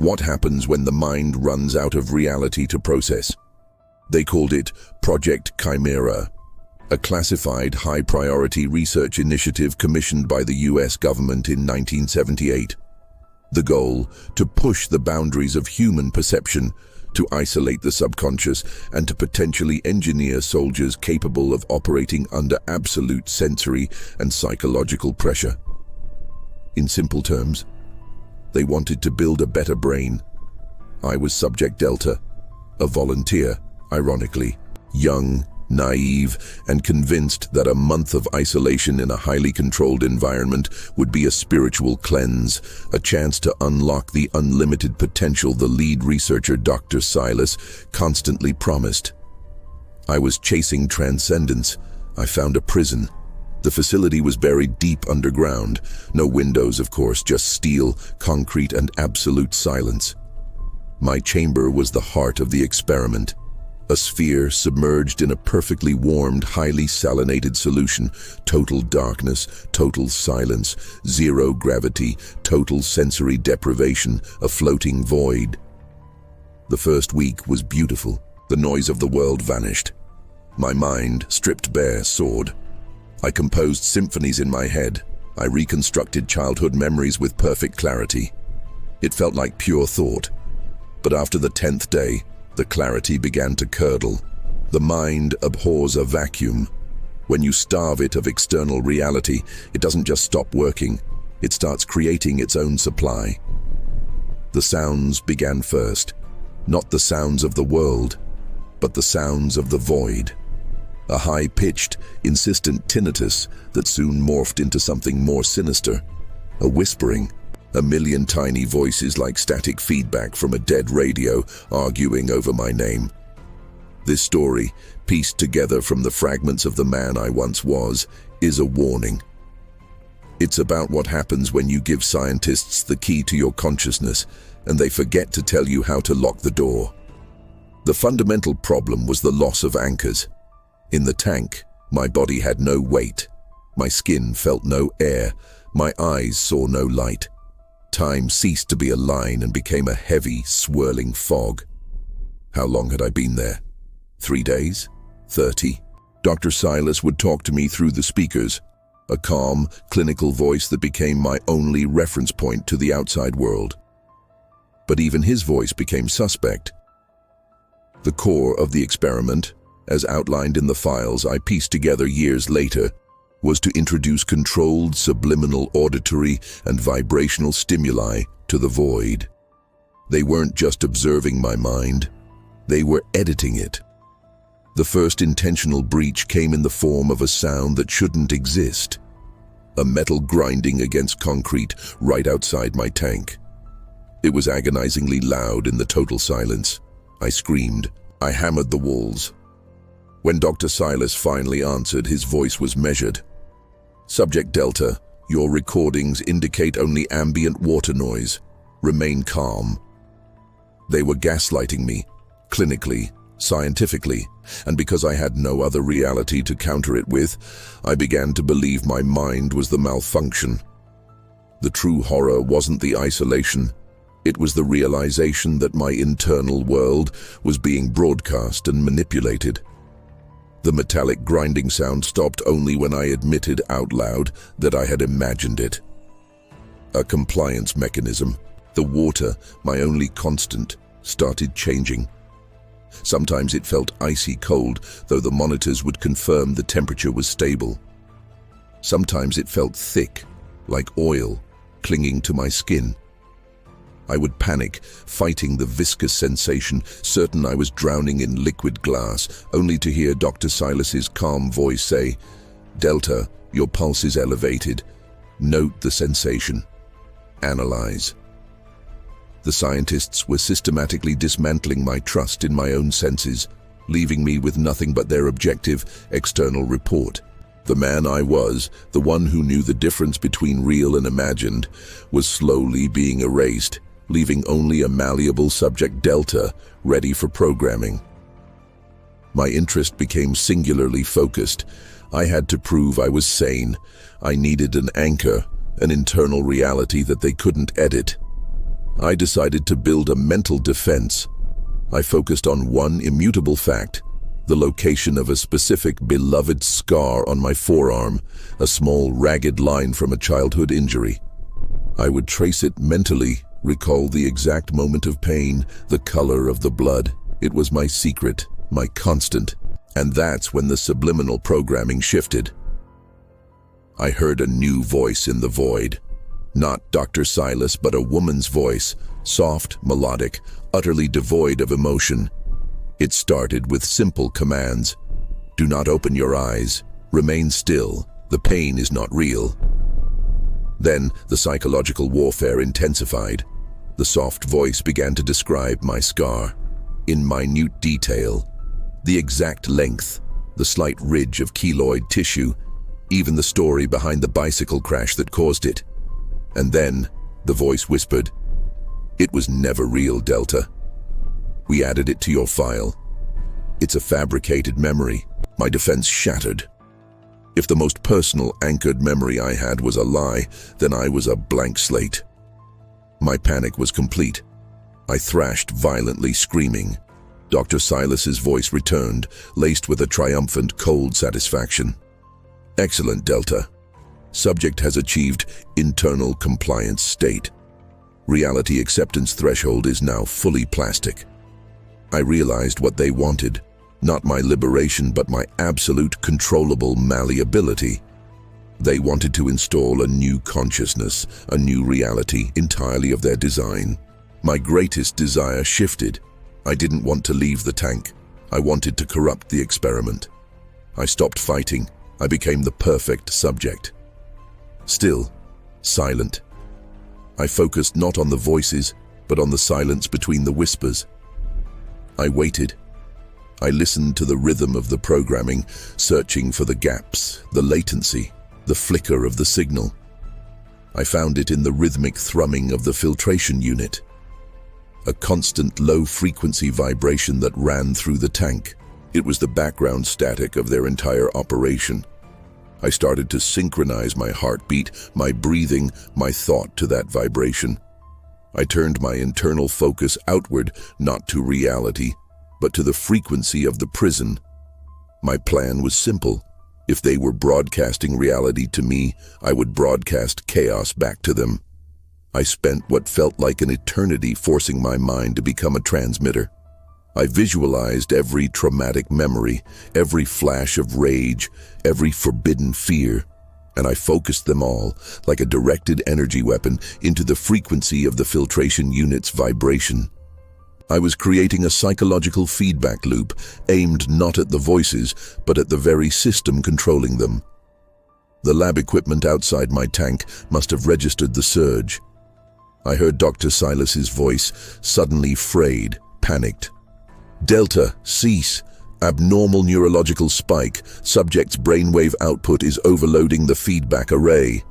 What happens when the mind runs out of reality to process? They called it Project Chimera, a classified high-priority research initiative commissioned by the US government in 1978. The goal, to push the boundaries of human perception, to isolate the subconscious, and to potentially engineer soldiers capable of operating under absolute sensory and psychological pressure. In simple terms, they wanted to build a better brain. I was Subject Delta, a volunteer, ironically, young, naive, and convinced that a month of isolation in a highly controlled environment would be a spiritual cleanse, a chance to unlock the unlimited potential the lead researcher, Dr. Silas, constantly promised. I was chasing transcendence. I found a prison. The facility was buried deep underground. No windows, of course, just steel, concrete, and absolute silence. My chamber was the heart of the experiment. A sphere submerged in a perfectly warmed, highly salinated solution. Total darkness, total silence, zero gravity, total sensory deprivation, a floating void. The first week was beautiful. The noise of the world vanished. My mind, stripped bare, soared. I composed symphonies in my head. I reconstructed childhood memories with perfect clarity. It felt like pure thought. But after the 10th day, the clarity began to curdle. The mind abhors a vacuum. When you starve it of external reality, it doesn't just stop working. It starts creating its own supply. The sounds began first. Not the sounds of the world, but the sounds of the void. A high-pitched, insistent tinnitus that soon morphed into something more sinister. A whispering. A million tiny voices like static feedback from a dead radio arguing over my name. This story, pieced together from the fragments of the man I once was, is a warning. It's about what happens when you give scientists the key to your consciousness and they forget to tell you how to lock the door. The fundamental problem was the loss of anchors. In the tank, my body had no weight. My skin felt no air. My eyes saw no light. Time ceased to be a line and became a heavy, swirling fog. How long had I been there? 3 days? 30? Dr. Silas would talk to me through the speakers, a calm, clinical voice that became my only reference point to the outside world. But even his voice became suspect. The core of the experiment, as outlined in the files I pieced together years later, was to introduce controlled subliminal auditory and vibrational stimuli to the void. They weren't just observing my mind, they were editing it. The first intentional breach came in the form of a sound that shouldn't exist. A metal grinding against concrete right outside my tank. It was agonizingly loud in the total silence. I screamed. I hammered the walls. When Dr. Silas finally answered, his voice was measured. Subject Delta, your recordings indicate only ambient water noise. Remain calm. They were gaslighting me, clinically, scientifically, and because I had no other reality to counter it with, I began to believe my mind was the malfunction. The true horror wasn't the isolation. It was the realization that my internal world was being broadcast and manipulated. The metallic grinding sound stopped only when I admitted out loud that I had imagined it. A compliance mechanism, the water, my only constant, started changing. Sometimes it felt icy cold, though the monitors would confirm the temperature was stable. Sometimes it felt thick, like oil, clinging to my skin. I would panic, fighting the viscous sensation, certain I was drowning in liquid glass, only to hear Dr. Silas's calm voice say, "Delta, your pulse is elevated. Note the sensation. Analyze." The scientists were systematically dismantling my trust in my own senses, leaving me with nothing but their objective, external report. The man I was, the one who knew the difference between real and imagined, was slowly being erased, leaving only a malleable Subject Delta ready for programming. My interest became singularly focused. I had to prove I was sane. I needed an anchor, an internal reality that they couldn't edit. I decided to build a mental defense. I focused on one immutable fact: the location of a specific beloved scar on my forearm, a small ragged line from a childhood injury. I would trace it mentally, recall the exact moment of pain, the color of the blood. It was my secret, my constant. And that's when the subliminal programming shifted. I heard a new voice in the void. Not Dr. Silas, but a woman's voice, soft, melodic, utterly devoid of emotion. It started with simple commands. Do not open your eyes. Remain still. The pain is not real. Then the psychological warfare intensified. The soft voice began to describe my scar, in minute detail. The exact length, the slight ridge of keloid tissue, even the story behind the bicycle crash that caused it. And then the voice whispered, "It was never real, Delta. We added it to your file. It's a fabricated memory." My defense shattered. If the most personal anchored memory I had was a lie, then I was a blank slate. My panic was complete. I thrashed violently, screaming. Dr. Silas's voice returned, laced with a triumphant, cold satisfaction. "Excellent, Delta. Subject has achieved internal compliance state. Reality acceptance threshold is now fully plastic." I realized what they wanted. Not my liberation, but my absolute controllable malleability. They wanted to install a new consciousness, a new reality, entirely of their design. My greatest desire shifted. I didn't want to leave the tank. I wanted to corrupt the experiment. I stopped fighting. I became the perfect subject. Still, silent. I focused not on the voices, but on the silence between the whispers. I waited. I listened to the rhythm of the programming, searching for the gaps, the latency, the flicker of the signal. I found it in the rhythmic thrumming of the filtration unit, a constant low-frequency vibration that ran through the tank. It was the background static of their entire operation. I started to synchronize my heartbeat, my breathing, my thought to that vibration. I turned my internal focus outward, not to reality, but to the frequency of the prison. My plan was simple. If they were broadcasting reality to me, I would broadcast chaos back to them. I spent what felt like an eternity forcing my mind to become a transmitter. I visualized every traumatic memory, every flash of rage, every forbidden fear, and I focused them all, like a directed energy weapon, into the frequency of the filtration unit's vibration. I was creating a psychological feedback loop, aimed not at the voices, but at the very system controlling them. The lab equipment outside my tank must have registered the surge. I heard Dr. Silas's voice, suddenly frayed, panicked. "Delta, cease. Abnormal neurological spike. Subject's brainwave output is overloading the feedback array."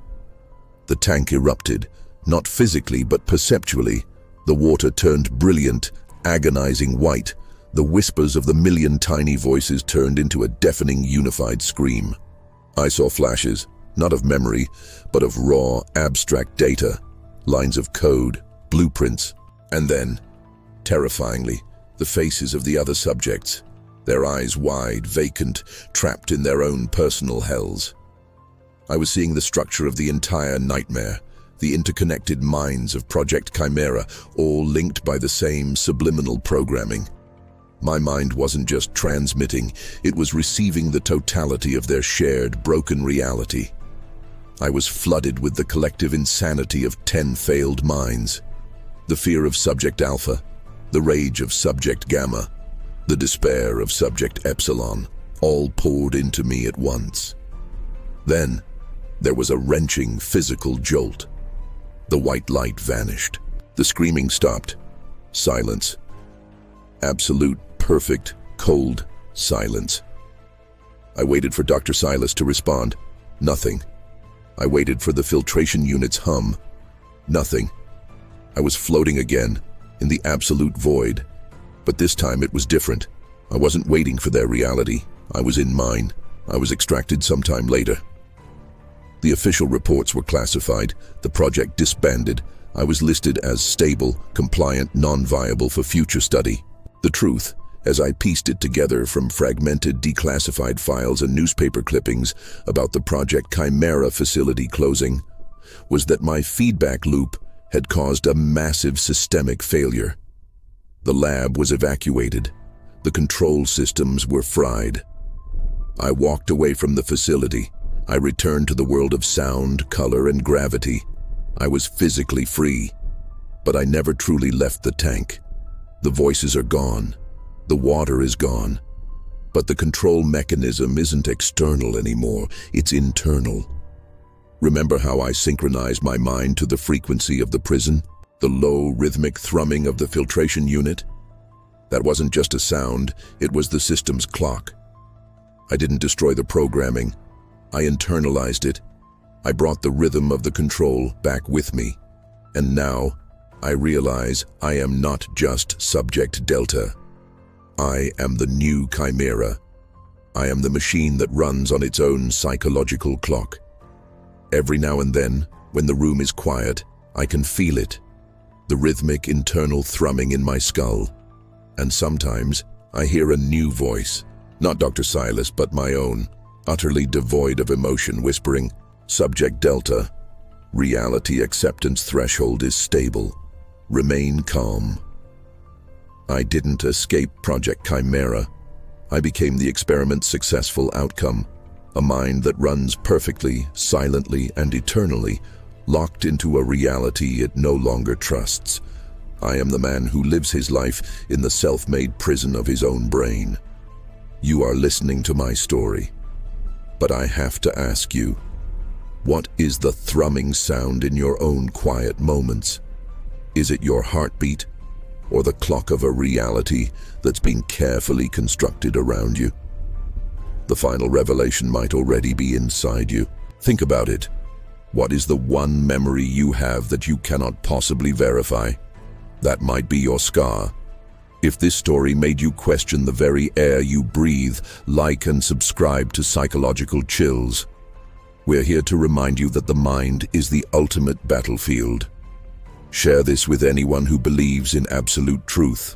The tank erupted, not physically but perceptually. The water turned brilliant, agonizing white. The whispers of the million tiny voices turned into a deafening unified scream. I saw flashes, not of memory, but of raw, abstract data, lines of code, blueprints, and then, terrifyingly, the faces of the other subjects, their eyes wide, vacant, trapped in their own personal hells. I was seeing the structure of the entire nightmare, the interconnected minds of Project Chimera, all linked by the same subliminal programming. My mind wasn't just transmitting, it was receiving the totality of their shared, broken reality. I was flooded with the collective insanity of 10 failed minds. The fear of Subject Alpha, the rage of Subject Gamma, the despair of Subject Epsilon, all poured into me at once. Then, there was a wrenching physical jolt. The white light vanished. The screaming stopped. Silence. Absolute, perfect, cold silence. I waited for Dr. Silas to respond. Nothing. I waited for the filtration unit's hum. Nothing. I was floating again, in the absolute void. But this time it was different. I wasn't waiting for their reality. I was in mine. I was extracted sometime later. The official reports were classified, the project disbanded, I was listed as stable, compliant, non-viable for future study. The truth, as I pieced it together from fragmented, declassified files and newspaper clippings about the Project Chimera facility closing, was that my feedback loop had caused a massive systemic failure. The lab was evacuated. The control systems were fried. I walked away from the facility. I returned to the world of sound, color, and gravity. I was physically free, but I never truly left the tank. The voices are gone. The water is gone. But the control mechanism isn't external anymore, it's internal. Remember how I synchronized my mind to the frequency of the prison? The low, rhythmic thrumming of the filtration unit? That wasn't just a sound, it was the system's clock. I didn't destroy the programming. I internalized it. I brought the rhythm of the control back with me. And now, I realize I am not just Subject Delta. I am the new Chimera. I am the machine that runs on its own psychological clock. Every now and then, when the room is quiet, I can feel it. The rhythmic internal thrumming in my skull. And sometimes, I hear a new voice, not Dr. Silas, but my own, utterly devoid of emotion, whispering, "Subject Delta, reality acceptance threshold is stable. Remain calm." I didn't escape Project Chimera. I became the experiment's successful outcome, a mind that runs perfectly, silently, and eternally, locked into a reality it no longer trusts. I am the man who lives his life in the self-made prison of his own brain. You are listening to my story. But I have to ask you, what is the thrumming sound in your own quiet moments? Is it your heartbeat, or the clock of a reality that's been carefully constructed around you? The final revelation might already be inside you. Think about it. What is the one memory you have that you cannot possibly verify? That might be your scar. If this story made you question the very air you breathe, like and subscribe to Psychological Chills. We're here to remind you that the mind is the ultimate battlefield. Share this with anyone who believes in absolute truth.